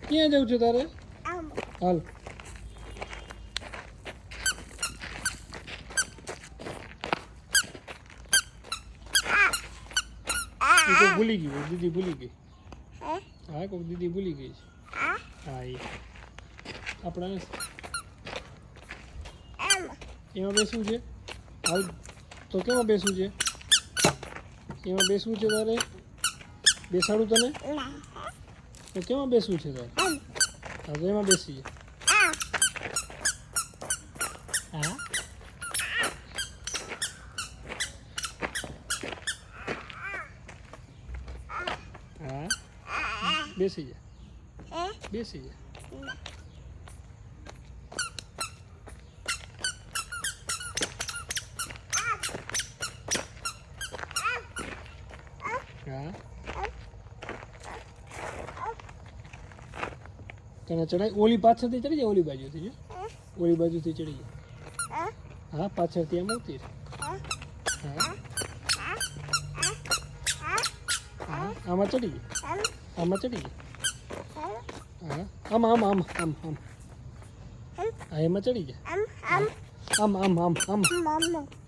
ક્યાં જવું છે તારે? હાલ એ તો ભૂલી ગઈ, દીદી ભૂલી ગઈ. હા કોઈક દીદી ભૂલી ગઈ છે. હા એ આપણા એમાં બેસવું છે. હાલ તો કેમાં બેસવું છે? એમાં બેસવું છે તારે? બેસાડું તને? તો કેમાં બેસવું છે તારે? હા તો એમાં બેસી જાય. હા હા બેસી જાય, બેસી જાય. હા તને ચડાય ઓલી પાછળથી ચડી જાય, ઓલી બાજુથી જો, ઓલી બાજુથી ચડી જાય. હા પાછળથી એમ આવતી. હા હા આમાં ચડી જાય, આમાં ચડી જાય. હા આમાં આમાં આમાં આમ આમ હા એમાં ચડી જાય. આમ આમ આમ આમ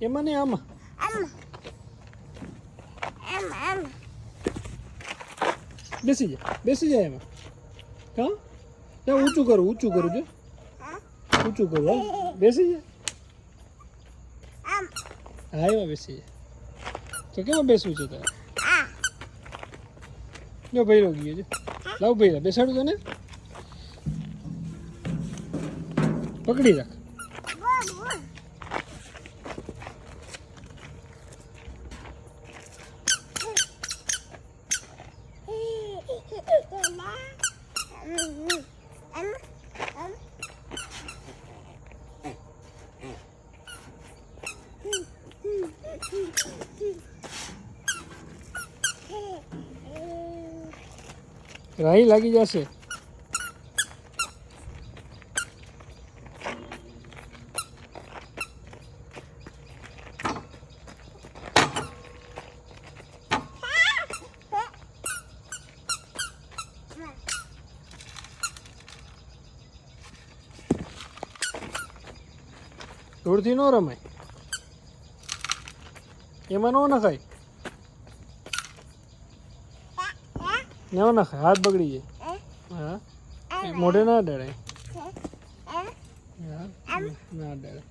એમાં નહીં, આમાં બેસી જાય, બેસી જાય એમાં. હા ત્યાં ઊંચું કરું, ઊંચું કરું જો, ઊંચું કરું. હા બેસી જાય. હા એમાં બેસી જાય. તો કેમાં બેસવું છે તારે? જો ભૈરો ગયો છે. લાવ ભૈરા બેસાડું તને, પકડી રાખ. રાહી લાગી જશે. ધૂળથી ન રમાય, એમાં ન નખાય, ન નખાય, હાથ બગડી જાય. હા મોઢે ના ડરાય. હા ના ડરાય.